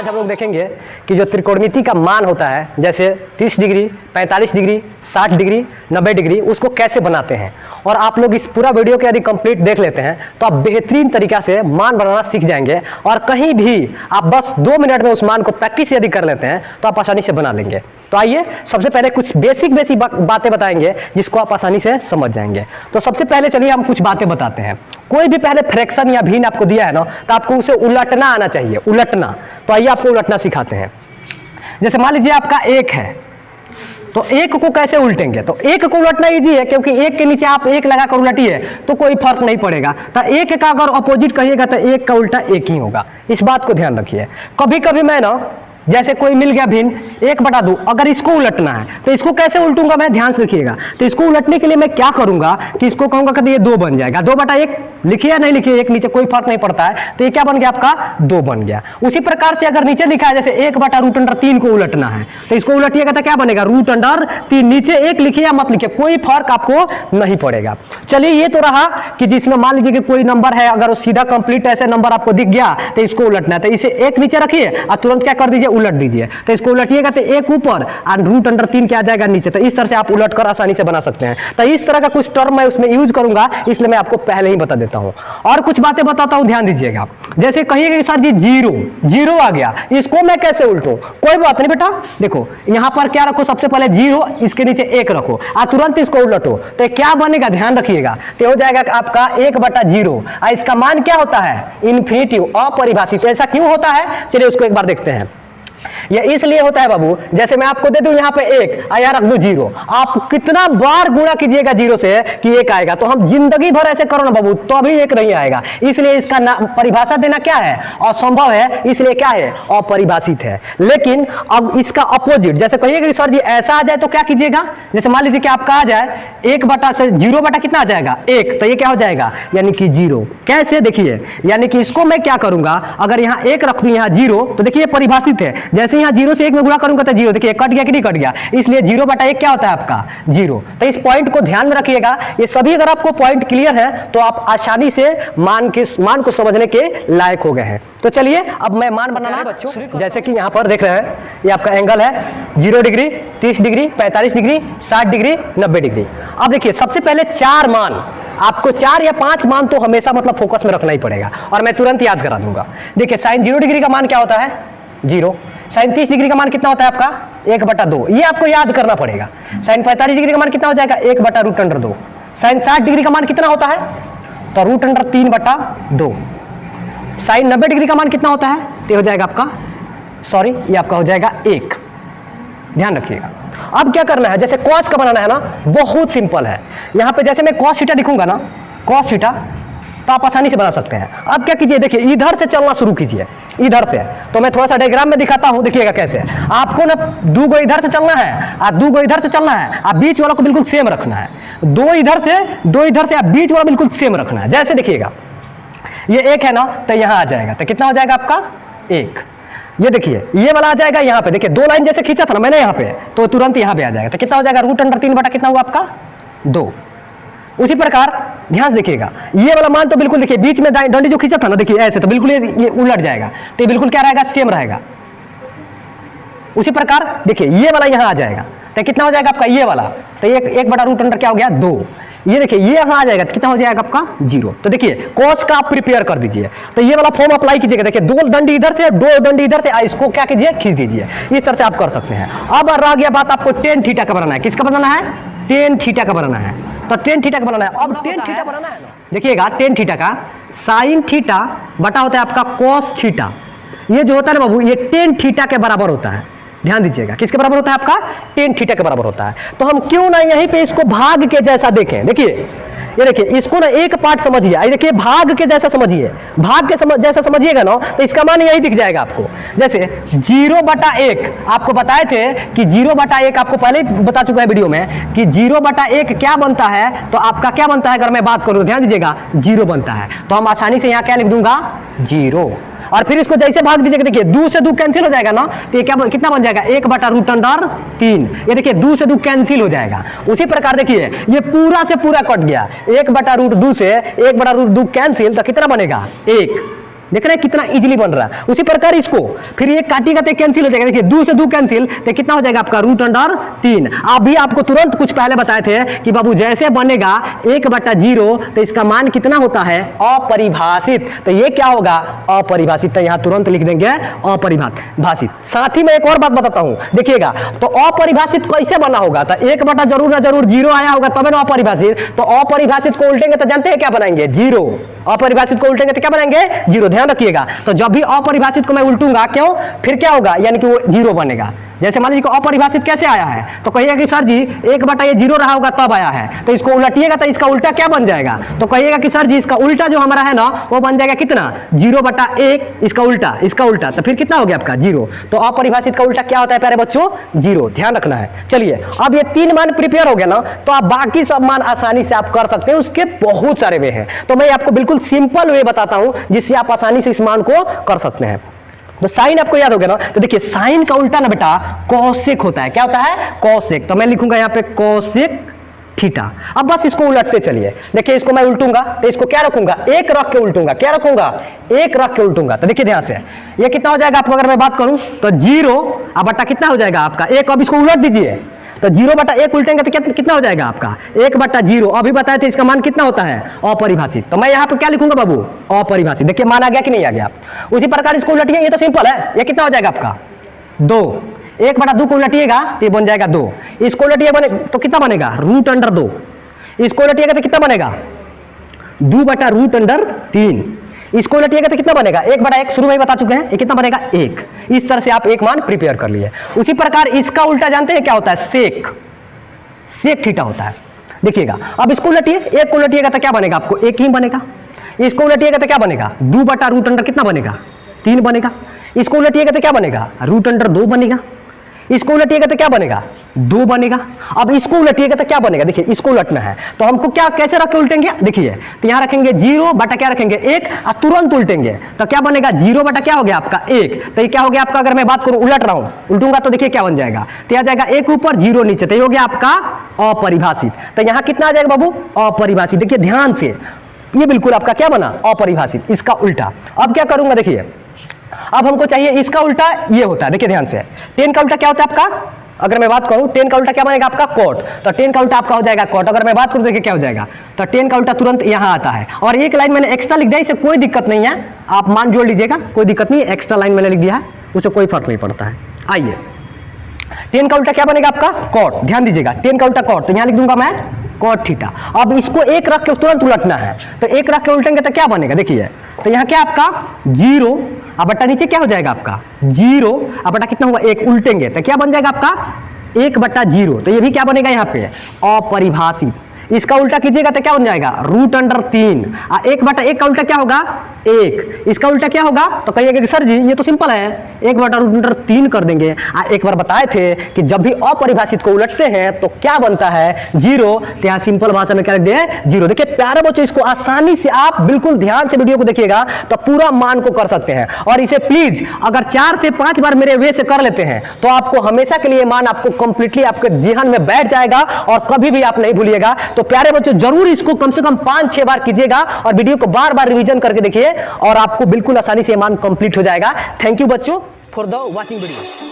आज हम लोग देखेंगे कि जो त्रिकोणमिति का मान होता है, जैसे 30 डिग्री, 45 डिग्री, 60 डिग्री, 90 डिग्री, उसको कैसे बनाते हैं। और आप लोग इस पूरा वीडियो को यदि कंप्लीट देख लेते हैं तो आप बेहतरीन तरीका से मान बनाना सीख जाएंगे। और कहीं भी आप बस 2 मिनट में उस मान को प्रैक्टिस यदि कर लेते हैं तो आप आसानी से बना लेंगे। तो आइए सबसे पहले कुछ बेसिक बातें बताएंगे जिसको आप आसानी से समझ जाएंगे। तो सबसे पहले चलिए हम कुछ बातें बताते हैं। कोई भी पहले फ्रैक्शन या भिन्न आपको दिया है ना, तो आपको उसे उलटना आना चाहिए, उलटना। तो आइए आपको उलटना सिखाते हैं। जैसे मान लीजिए आपका 1 है, तो 1 को कैसे उल्टेंगे। तो 1 को उलटना इजी है, क्योंकि 1 के नीचे आप 1 लगाकर उलटिए तो कोई फर्क नहीं पड़ेगा। तो 1 का अगर अपोजिट कहिएगा तो 1 का उल्टा 1 ही होगा। इस बात को ध्यान रखिए। कभी कभी मैं ना, जैसे कोई मिल गया भिन्न 1/2, अगर इसको उलटना है तो इसको कैसे उल्टूंगा मैं, ध्यान से रखिएगा। तो इसको उलटने के लिए मैं क्या करूंगा कि इसको कहूंगा कि ये 2 बन जाएगा। 2/1 लिखिए या नहीं लिखिए, 1 नीचे कोई फर्क नहीं पड़ता है। तो ये क्या बन गया आपका, 2 बन गया। उसी प्रकार से अगर नीचे लिखा है जैसे 1/√3 को उलटना है, तो इसको उलटिएगा तो क्या बनेगा, √3। नीचे 1 लिखिए या मत लिखिए, कोई फर्क आपको नहीं पड़ेगा। चलिए ये तो रहा कि जिसमें मान लीजिए कि कोई नंबर है, अगर वो सीधा कंप्लीट ऐसे नंबर आपको दिख गया तो इसको उलटना है। तो इसे 1 नीचे रखिए और तुरंत क्या कर दीजिए, उलट दीजिए। तो इसको उलटिएगा तो 1 ऊपर और √3 क्या आ जाएगा नीचे। तो इस तरह से आप उलट कर आसानी से बना सकते हैं। तो इस तरह का कुछ टर्म मैं उसमें यूज करूंगा, इसलिए मैं आपको पहले ही बता देता हूं। और कुछ बातें बताता हूं, ध्यान दीजिएगा। जैसे कहिएगा कि सर जी 0 आ गया, इसको मैं कैसे उल्टूं। कोई बात नहीं बेटा, देखो यहां पर क्या रखो, सबसे पहले 0, इसके नीचे 1 रखो और तुरंत इसको उलटो। तो क्या बनेगा, ध्यान रखिएगा। तो हो जाएगा आपका 1/0। और इसका मान क्या होता है, इन्फिनिटिव, अपरिभाषित। ऐसा क्यों होता है, चलिए उसको एक बार देखते हैं। ये इसलिए होता है बाबू, जैसे मैं आपको दे दूं यहाँ पे 1 और यहाँ रख दूं 0, आप कितना बार गुणा कीजिएगा 0 से कि 1 आएगा। तो हम जिंदगी भर ऐसे करो ना बाबू, तो अभी 1 नहीं आएगा। इसलिए इसका परिभाषा देना क्या है, असंभव है, इसलिए क्या है, अपरिभाषित है। लेकिन अब इसका अपोजिट, जैसे कहिएगा कि सर जी ऐसा आ जाए तो क्या कीजिएगा। जैसे मान लीजिए कि आपका आ जाए 1/0 कितना आ जाएगा, 1, तो ये क्या हो जाएगा, यानी कि 0। कैसे, देखिए, यानी कि इसको मैं क्या करूंगा, अगर यहाँ 1 रख दूं यहाँ 0, तो देखिए परिभाषित है। जैसे यहाँ 0 से 1 में गुणा करूंगा तो 0, देखिए कट गया कि नहीं कट गया, इसलिए 0/1 क्या होता है आपका, 0। तो इस पॉइंट को ध्यान में रखिएगा। ये सभी अगर आपको पॉइंट क्लियर है तो आप आसानी से मान को समझने के लायक हो गए हैं। तो चलिए अब मैं मान बनाना बच्चों, जैसे कि यहाँ पर देख रहे हैं, ये आपका एंगल है 0 degree, 30 degree, 45 degree, 60 degree, 90 degree. अब देखिए सबसे पहले 4 मान, आपको 4 या 5 मान तो हमेशा मतलब फोकस में रखना ही पड़ेगा, और मैं तुरंत याद करा दूंगा। देखिए sin 0 डिग्री का मान क्या होता है, 0। sin 30 डिग्री का मान कितना होता है आपका, 1/2, ये आपको याद करना पड़ेगा। sin 45 डिग्री का मान कितना हो जाएगा, 1/√2। sin 60 डिग्री का मान कितना होता है, तो √3/2। sin 90 डिग्री का मान कितना होता है, तो हो जाएगा आपका, सॉरी ये आपका हो जाएगा 1। ध्यान रखिएगा। अब क्या करना है, जैसे cos का बनाना है ना, बहुत सिंपल है। यहां पे जैसे मैं cos थीटा लिखूंगा ना, cos थीटा, तो आप आसानी से बना सकते हैं। अब क्या कीजिए, देखिए इधर से चलना शुरू कीजिए, इधर से। तो मैं थोड़ा सा डायग्राम में दिखाता हूं, देखिएगा कैसे। आपको ना 2 गो इधर से चलना है और 2 गो इधर से चलना है, आप बीच वाला को बिल्कुल सेम रखना है। 2 इधर से, 2 इधर से, आप बीच वाला बिल्कुल सेम रखना है। जैसे देखिएगा ये 1 है ना, तो यहां आ जाएगा, तो कितना हो जाएगा आपका, 1। ये देखिए ये वाला आ जाएगा यहाँ पे, देखिए 2 लाइन जैसे खींचा था ना मैंने यहाँ पे, तो तुरंत यहाँ पे आ जाएगा। तो कितना हो जाएगा, √3 कितना हुआ आपका, 2। उसी प्रकार ध्यान से देखिएगा, ये वाला मान तो बिल्कुल देखिए बीच में डंडी जो खींचा था ना, देखिए ऐसे, तो बिल्कुल ये उलट जाएगा। तो ये बिल्कुल क्या रहेगा, सेम रहेगा। उसी प्रकार देखिए ये वाला यहाँ आ जाएगा, तो कितना हो जाएगा आपका, ये वाला, तो 1/√2 क्या हो गया, 2। ये देखिए ये यहाँ आ जाएगा, तो कितना हो जाएगा आपका, 0। तो देखिए cos का आप प्रिपेयर कर दीजिए। तो ये वाला फॉर्म अप्लाई कीजिएगा, देखिए 2 डंडी इधर से, 2 डंडी इधर से, इसको क्या कीजिए, खींच दीजिए। इस तरह से आप कर सकते हैं। अब रह गया बात, आपको tan थीटा का बनाना है। किसका बनाना है, tan थीटा का बनाना है। तो tan थीटा का बनाना है। अब tan थीटा बनाना है, देखिएगा tan थीटा का sin थीटा बटा होता है आपका cos थीटा। ये जो होता है ना बाबू, ये tan थीटा के बराबर होता है। ध्यान दीजिएगा, किसके बराबर होता है आपका, tan थीटा के बराबर होता है। तो हम क्यों ना यहीं पे इसको भाग के जैसा देखें। देखिए ये देखिए, इसको ना एक पार्ट समझिए, ये देखिए भाग के जैसा समझिए, भाग के जैसा समझिएगा ना, तो इसका मान यही दिख जाएगा आपको। जैसे 0/1 आपको बताए थे कि 0/1, आपको पहले ही बता चुका है वीडियो में कि 0/1 क्या बनता है, तो आपका क्या बनता है, अगर मैं बात करूं, ध्यान दीजिएगा 0 बनता है। तो हम आसानी से यहाँ क्या लिख दूंगा, 0। और फिर इसको जैसे भाग दीजिएगा, देखिए 2 से 2 कैंसिल हो जाएगा ना, तो ये क्या कितना बन जाएगा, 1/√3। ये देखिए 2 से 2 कैंसिल हो जाएगा। उसी प्रकार देखिए ये पूरा से पूरा कट गया, 1/√2 से 1/√2 कैंसिल, तो कितना बनेगा, 1। देख रहे हैं कितना इजीली बन रहा है। उसी प्रकार इसको फिर ये काटिएगा तो कैंसिल हो जाएगा। देखिए 2 से 2 कैंसिल तो कितना हो जाएगा आपका √3। अभी आपको तुरंत कुछ पहले बताए थे कि बाबू जैसे बनेगा 1/0 तो इसका मान कितना होता है, अपरिभाषित। तो ये क्या होगा, अपरिभाषित। तो यहां तुरंत लिख देंगे अपरिभाषित। साथ ही मैं एक और बात बताता हूं, देखिएगा तो अपरिभाषित कैसे बना होगा, तो 1 जरूर ना जरूर 0 आया होगा तब ना अपरिभाषित। तो अपरिभाषित को उल्टेंगे तो जानते हैं क्या बनाएंगे, 0। अपरिभाषित को उल्टेंगे तो क्या बनाएंगे, 0। ध्यान रखिएगा। तो जब भी अपरिभाषित को मैं उल्टूंगा क्यों, फिर क्या होगा, यानी कि वो 0 बनेगा। जैसे मान लीजिए अपरिभाषित कैसे आया है, तो कहिएगा कि सर जी 1/0 रहा होगा तब आया है, तो इसको उलटिएगा तो इसका उल्टा क्या बन जाएगा, तो कहिएगा कि सर जी इसका उल्टा जो हमारा है ना वो बन जाएगा कितना, 0/1, इसका उल्टा तो फिर कितना हो गया आपका 0। तो अपरिभाषित का उल्टा क्या होता है प्यारे बच्चों, 0। ध्यान रखना है। चलिए अब ये 3 मान प्रिपेयर हो गया ना, तो आप बाकी सब मान आसानी से आप कर सकते हैं। उसके बहुत सारे वे हैं, तो मैं आपको बिल्कुल सिंपल वे बताता हूं जिससे आप आसानी से इस मान को कर सकते हैं। तो साइन आपको याद हो गया ना, तो देखिए साइन का उल्टा ना बेटा कोसेक होता है। क्या होता है, कोसेक। तो मैं लिखूंगा यहाँ पे कोसेक थीटा। अब बस इसको उलटते चलिए। देखिए इसको मैं उल्टूंगा तो इसको क्या रखूंगा, 1 रख के उल्टूंगा। क्या रखूंगा, 1 रख के उल्टूंगा। तो देखिए ध्यान से ये कितना हो जाएगा आपको, अगर मैं बात करूं तो 0 अब बटा कितना हो जाएगा आपका 1। अब इसको उलट दीजिए तो 0/1 उल्टेंगे तो कितना हो जाएगा आपका 1/0। अभी बताए थे इसका मान कितना होता है, अपरिभाषित। तो मैं यहाँ पे क्या लिखूंगा बाबू, अपरिभाषित। देखिए मान आ गया कि नहीं आ गया। उसी प्रकार इसको उलटिए, ये तो सिंपल है। ये कितना हो जाएगा आपका 2। 1/2 को उलटिएगा तो ये बन जाएगा 2। इसको उलटिए बने तो कितना बनेगा √2। इसको उलटिएगा तो कितना बनेगा 2/√3। इसको उलटिएगा तो कितना बनेगा 1/1। शुरू में ही बता चुके हैं, ये कितना बनेगा 1। इस तरह से आप एक मान प्रिपेयर कर लिए। उसी प्रकार इसका उल्टा जानते हैं क्या होता है, सेक थीटा होता है। देखिएगा अब इसको उलटिए, 1 को उलटिएगा तो क्या बनेगा आपको 1 ही बनेगा। इसको उलटिएगा तो क्या बनेगा 2/√, कितना बनेगा 3 बनेगा। इसको उलटिएगा तो क्या बनेगा √2 बनेगा। इसको उलटिएगा तो क्या बनेगा 2 बनेगा। अब इसको उलटिएगा तो क्या बनेगा, देखिए इसको उलटना है तो हमको क्या कैसे रख के उल्टेंगे, देखिए तो यहां रखेंगे 0 बटा क्या रखेंगे 1 और तुरंत उल्टेंगे तो क्या बनेगा 0 बटा क्या हो गया आपका 1। तो ये क्या हो गया आपका, अगर मैं बात करूं उलट रहा हूं उल्टूंगा तो देखिए क्या बन जाएगा, तो आ जाएगा 1 ऊपर 0 नीचे। तो ये हो गया आपका अपरिभाषित। तो यहां कितना आ जाएगा बाबू अपरिभाषित। देखिए ध्यान से ये बिल्कुल आपका क्या बना अपरिभाषित, इसका उल्टा। अब क्या करूंगा, देखिए अब हमको चाहिए इसका उल्टा ये होता है। देखिए ध्यान से 10 का उल्टा क्या होता है आपका, अगर मैं बात करूं 10 का उल्टा क्या बनेगा आपका कोट। तो 10 का उल्टा आपका हो जाएगा कोट। अगर मैं बात करूं देखिए क्या हो जाएगा, तो 10 का उल्टा तुरंत यहां आता है। और एक लाइन मैंने एक्स्ट्रा लिख दिया, इससे कोई दिक्कत नहीं है, आप मान जोड़ लीजिएगा, कोई दिक्कत नहीं है। एक्स्ट्रा लाइन मैंने लिख दिया है, उससे कोई फर्क नहीं पड़ता है। आइए 10 का उल्टा क्या बनेगा आपका कोट। ध्यान दीजिएगा 10 का उल्टा कोट, तो यहां लिख दूंगा मैं कोट थीटा। अब इसको 1 रख के तुरंत उलटना है, तो 1 रख के उल्टेंगे तो क्या बनेगा, देखिए तो यहाँ क्या आपका 0 अब बट्टा नीचे क्या हो जाएगा आपका 0 अब बट्टा कितना होगा 1, उल्टेंगे तो क्या बन जाएगा आपका 1/0। तो ये भी क्या बनेगा यहाँ पे अपरिभाषित। इसका उल्टा कीजिएगा तो क्या बन जाएगा √3। 1/1 का उल्टा क्या होगा 1। इसका उल्टा क्या होगा, तो कहिएगा कि सर जी ये तो सिंपल है 1/√3 कर देंगे। एक बार बताए थे कि जब भी अपरिभाषित को उलटते हैं तो क्या बनता है 0। तो यहाँ सिंपल भाषा में क्या लिख दिए 0। देखिए प्यारे बच्चों इसको आसानी से आप बिल्कुल ध्यान से वीडियो को देखिएगा तो पूरा मान को कर सकते हैं। और इसे प्लीज अगर 4 से 5 बार मेरे वे से कर लेते हैं तो आपको हमेशा के लिए मान आपको कंप्लीटली आपके ध्यान में बैठ जाएगा और कभी भी आप नहीं भूलिएगा। तो प्यारे बच्चों जरूर इसको कम से कम 5-6 बार कीजिएगा और वीडियो को बार बार रिवीजन करके देखिए और आपको बिल्कुल आसानी से मान कंप्लीट हो जाएगा। थैंक यू बच्चों फॉर द वॉचिंग वीडियो।